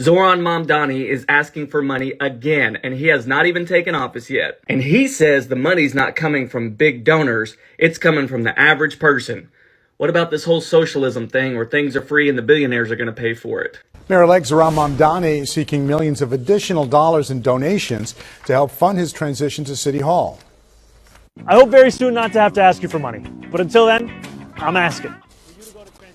Zoran Mamdani is asking for money again, and he has not even taken office yet. And he says the money's not coming from big donors, it's coming from the average person. What about this whole socialism thing where things are free and the billionaires are going to pay for it? Mayor-elect Zoran Mamdani seeking millions of additional dollars in donations to help fund his transition to City Hall. I hope very soon not to have to ask you for money. But until then, I'm asking.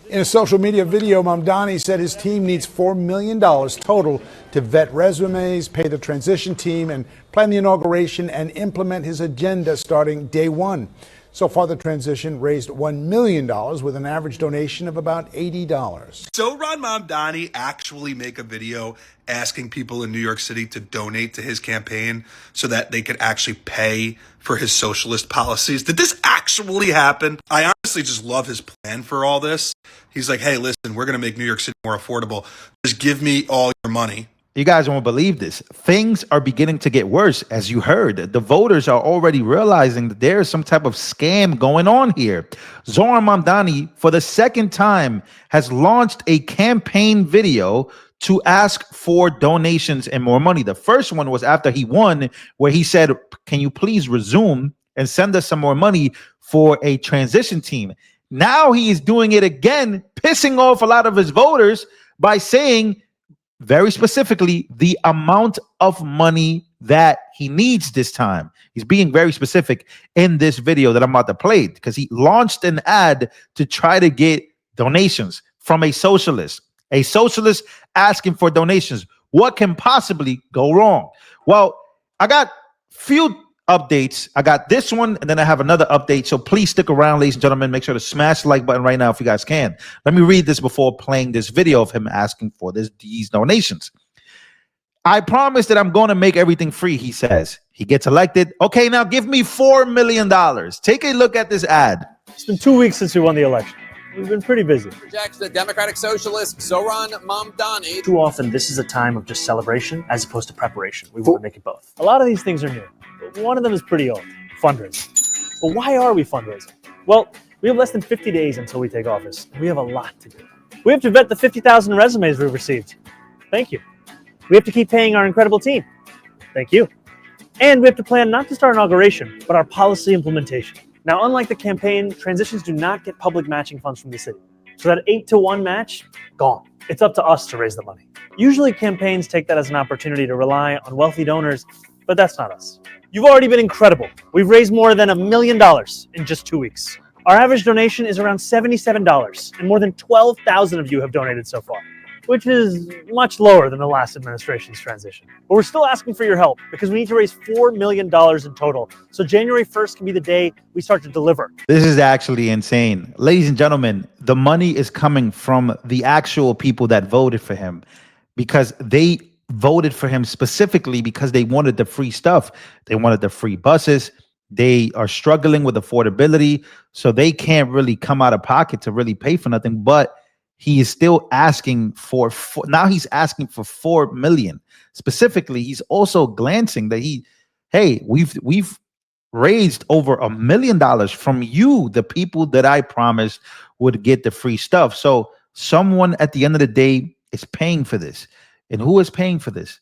In a social media video, Mamdani said his team needs $4 million total to vet resumes, pay the transition team, and plan the inauguration and implement his agenda starting day one. So far, the transition raised $1 million with an average donation of about $80. So Ron Mamdani actually make a video asking people in New York City to donate to his campaign so that they could actually pay for his socialist policies? Did this actually happen? I honestly just love his plan for all this. He's like, hey, listen, we're going to make New York City more affordable. Just give me all your money. You guys won't believe this. Things are beginning to get worse. As you heard, the voters are already realizing that there is some type of scam going on here. Zoran Mamdani, for the second time, has launched a campaign video to ask for donations and more money. The first one was after he won, where he said, can you please resume and send us some more money for a transition team? Now he is doing it again, pissing off a lot of his voters by saying, very specifically, the amount of money that he needs this time. He's being very specific in this video that I'm about to play because he launched an ad to try to get donations from a socialist asking for donations. What can possibly go wrong? Well, I got few updates. I got this one, and then I have another update. So please stick around, ladies and gentlemen. Make sure to smash the like button right now if you guys can. Let me read this before playing this video of him asking for these donations. I promise that I'm going to make everything free, he says. He gets elected. Okay, now give me $4 million. Take a look at this ad. It's been 2 weeks since we won the election. We've been pretty busy. Rejects the Democratic Socialist Zoran Mamdani. Too often, this is a time of just celebration as opposed to preparation. We want to make it both. A lot of these things are new, but one of them is pretty old, fundraising. But why are we fundraising? Well, we have less than 50 days until we take office, and we have a lot to do. We have to vet the 50,000 resumes we've received. Thank you. We have to keep paying our incredible team. Thank you. And we have to plan not just our inauguration, but our policy implementation. Now, unlike the campaign, transitions do not get public matching funds from the city. So that 8-to-1 match, gone. It's up to us to raise the money. Usually campaigns take that as an opportunity to rely on wealthy donors, but that's not us. You've already been incredible. We've raised more than $1 million in just 2 weeks. Our average donation is around $77, and more than 12,000 of you have donated so far, which is much lower than the last administration's transition. But we're still asking for your help because we need to raise $4 million in total. So January 1st can be the day we start to deliver. This is actually insane. Ladies and gentlemen, the money is coming from the actual people that voted for him because they voted for him specifically because they wanted the free stuff. They wanted the free buses. They are struggling with affordability, so they can't really come out of pocket to really pay for nothing, but he is still asking for now he's asking for 4 million. Specifically, he's also glancing that we've raised over $1 million from you, the people that I promised would get the free stuff. So someone at the end of the day is paying for this. And who is paying for this?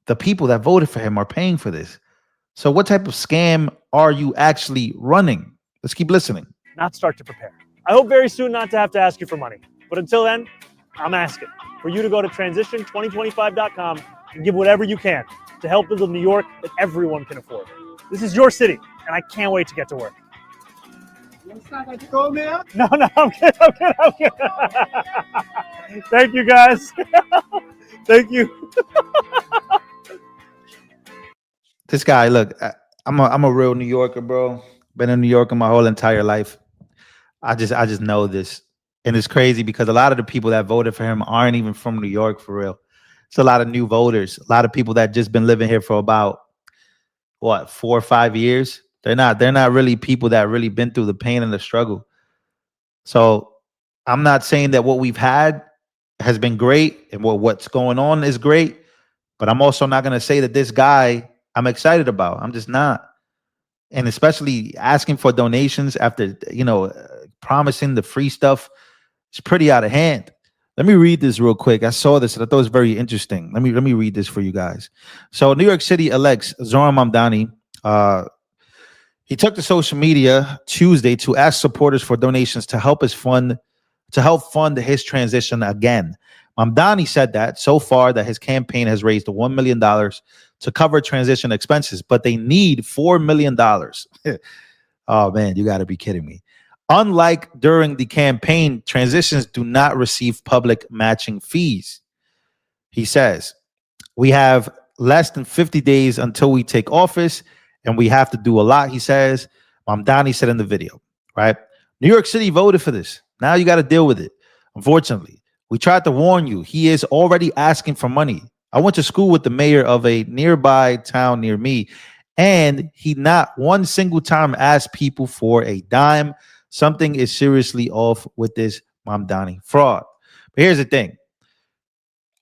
The people that voted for him are paying for this. So what type of scam are you actually running? Let's keep listening. Not start to prepare. I hope very soon not to have to ask you for money. But until then, I'm asking for you to go to transition2025.com and give whatever you can to help build a New York that everyone can afford. This is your city, and I can't wait to get to work. No, I'm kidding. Thank you, guys. Thank you. This guy, look, I'm a real New Yorker, bro. Been in New York my whole entire life. I just know this. And it's crazy because a lot of the people that voted for him aren't even from New York for real. It's a lot of new voters, a lot of people that just been living here for about 4 or 5 years. They're not really people that really been through the pain and the struggle. So I'm not saying that what we've had has been great and what's going on is great, but I'm also not going to say that this guy I'm excited about. I'm just not. And especially asking for donations after, promising the free stuff, it's pretty out of hand. Let me read this real quick. I saw this and I thought it was very interesting. Let me read this for you guys. So New York City elects Zoran Mamdani. He took to social media Tuesday to ask supporters for donations to help fund his transition again. Mamdani said that so far that his campaign has raised $1 million to cover transition expenses, but they need $4 million. Oh man, you got to be kidding me. Unlike during the campaign, transitions do not receive public matching fees. He says, we have less than 50 days until we take office, and we have to do a lot, he says. Mamdani said in the video, right? New York City voted for this. Now you got to deal with it. Unfortunately, we tried to warn you. He is already asking for money. I went to school with the mayor of a nearby town near me, and he not one single time asked people for a dime. Something is seriously off with this Mamdani fraud. But here's the thing.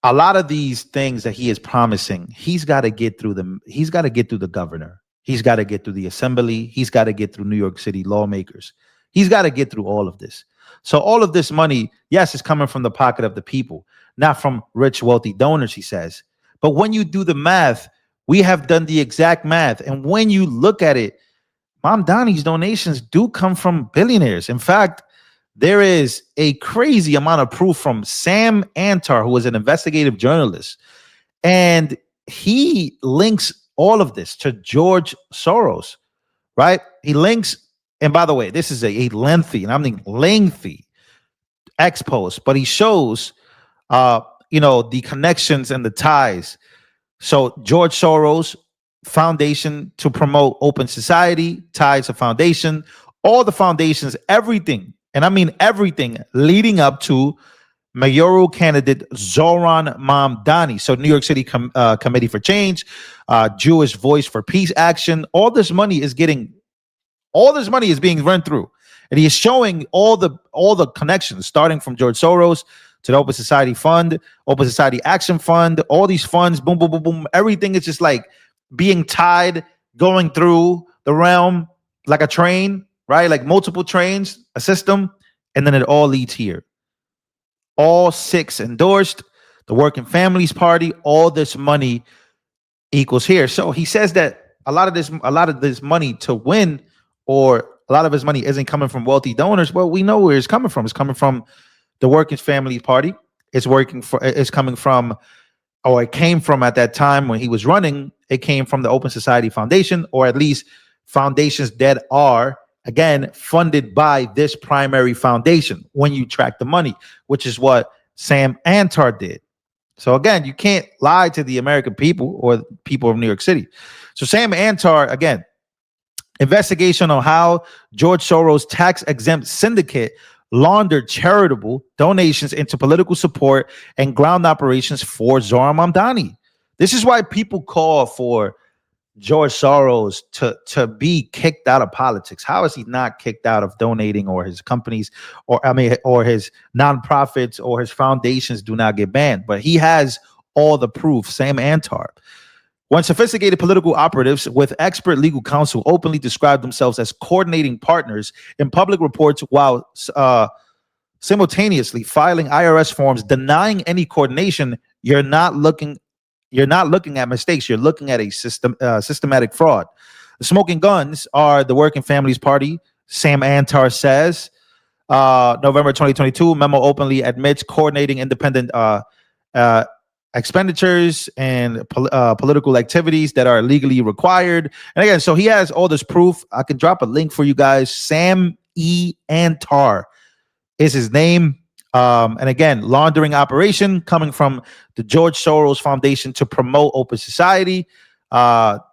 A lot of these things that he is promising, he's got to get through them. He's got to get through the governor. He's got to get through the assembly. He's got to get through New York City lawmakers. He's got to get through all of this. So all of this money, yes, is coming from the pocket of the people, not from rich, wealthy donors, he says. But when you do the math, we have done the exact math. And when you look at it, Mamdani's donations do come from billionaires. In fact, there is a crazy amount of proof from Sam Antar, who is an investigative journalist. And he links all of this to George Soros, right? He links, and by the way, this is a lengthy, and I mean lengthy expose, but he shows, the connections and the ties. So George Soros Foundation to promote open society, ties to foundation, all the foundations, everything, and I mean everything leading up to mayoral candidate Zoran Mamdani. So New York City Committee for Change, Jewish Voice for Peace Action, all this money is being run through. And he is showing all the connections, starting from George Soros to the Open Society Fund, Open Society Action Fund, all these funds, boom, boom, boom, boom. Everything is just like being tied, going through the realm like a train, right? Like multiple trains, a system, and then it all leads here. All 6 endorsed, the Working Families Party, all this money equals here. So he says that a lot of this money to win, or a lot of his money isn't coming from wealthy donors. Well, we know where it's coming from. It's coming from the Working Families Party. It came from at that time when he was running. It came from the Open Society Foundation, or at least foundations that are, again, funded by this primary foundation when you track the money, which is what Sam Antar did. So again, you can't lie to the American people or people of New York City. So Sam Antar, again, investigation on how George Soros' tax-exempt syndicate laundered charitable donations into political support and ground operations for Zoran Mamdani. This is why people call for George Soros to be kicked out of politics. How is he not kicked out of donating, or his companies, or his nonprofits or his foundations do not get banned? But he has all the proof. Sam Antar. When sophisticated political operatives with expert legal counsel openly describe themselves as coordinating partners in public reports while simultaneously filing IRS forms denying any coordination, you're not looking at mistakes. You're looking at a systematic fraud. The smoking guns are the Working Families Party, Sam Antar says. November 2022, memo openly admits coordinating independent expenditures and political activities that are legally required. And again, so he has all this proof. I can drop a link for you guys. Sam E. Antar is his name. And again, laundering operation coming from the George Soros Foundation to promote open society.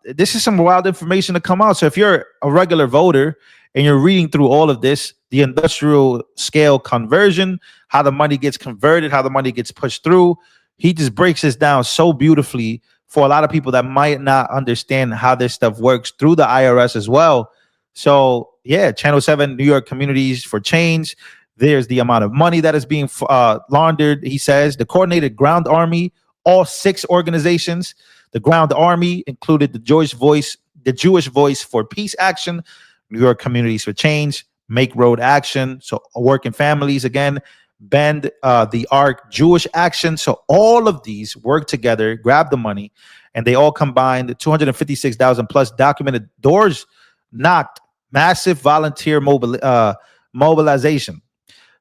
This is some wild information to come out. So if you're a regular voter and you're reading through all of this, the industrial scale conversion, how the money gets converted, how the money gets pushed through, he just breaks this down so beautifully for a lot of people that might not understand how this stuff works through the IRS as well. So yeah, Channel 7, New York Communities for Change. There's the amount of money that is being laundered. He says the coordinated ground army, all 6 organizations. The ground army included the Jewish Voice for Peace Action, New York Communities for Change, Make Road Action. So Working Families, again, Bend the Arc, Jewish Action. So all of these work together, grab the money, and they all combined 256,000 plus documented doors knocked, massive volunteer mobilization.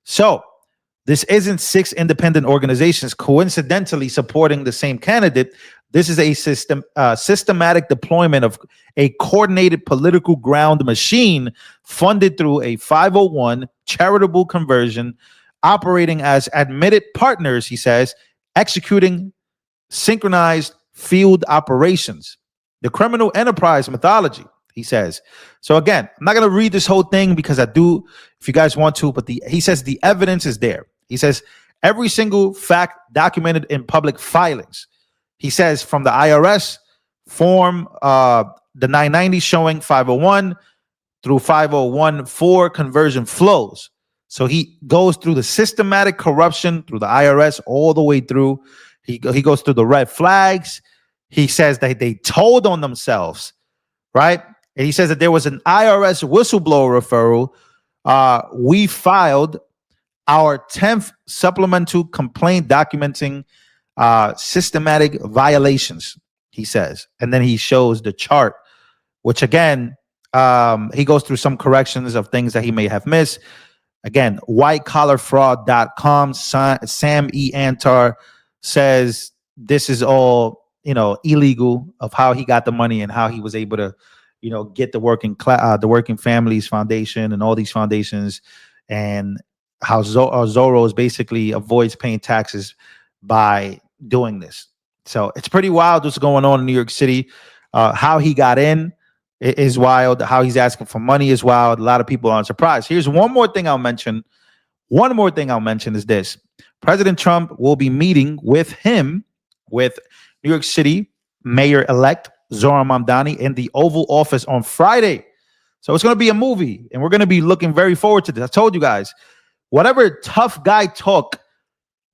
So this isn't 6 independent organizations coincidentally supporting the same candidate. This is a systematic deployment of a coordinated political ground machine funded through a 501 charitable conversion, operating as admitted partners, he says, executing synchronized field operations. The criminal enterprise mythology, he says. So again, I'm not going to read this whole thing because I do, if you guys want to, but he says the evidence is there. He says every single fact documented in public filings. He says from the IRS form, the 990 showing 501 through 501-4 conversion flows. So he goes through the systematic corruption through the IRS all the way through. He goes through the red flags. He says that they told on themselves, right? And he says that there was an IRS whistleblower referral. We filed our 10th supplemental complaint documenting systematic violations, he says. And then he shows the chart, which again, he goes through some corrections of things that he may have missed. Again, whitecollarfraud.com, Sam E. Antar says this is all, illegal of how he got the money and how he was able to, get the Working Families Foundation and all these foundations, and how Soros basically avoids paying taxes by doing this. So it's pretty wild what's going on in New York City. How he got in is wild. How he's asking for money is wild. A lot of people aren't surprised. Here's one more thing I'll mention. One more thing I'll mention is this. President Trump will be meeting with New York City Mayor-elect Zohran Mamdani in the Oval Office on Friday. So it's going to be a movie, and we're going to be looking very forward to this. I told you guys, whatever tough guy talk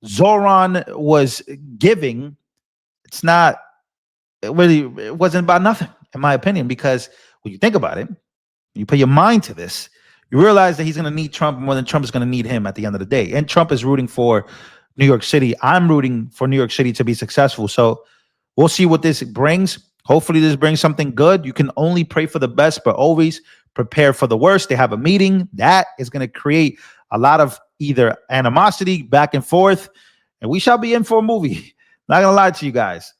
Zohran was giving, it wasn't about nothing, in my opinion, because when you think about it, you put your mind to this, you realize that he's going to need Trump more than Trump is going to need him at the end of the day. And Trump is rooting for New York City. I'm rooting for New York City to be successful. So we'll see what this brings. Hopefully this brings something good. You can only pray for the best, but always prepare for the worst. They have a meeting that is going to create a lot of either animosity back and forth, and we shall be in for a movie. Not going to lie to you guys.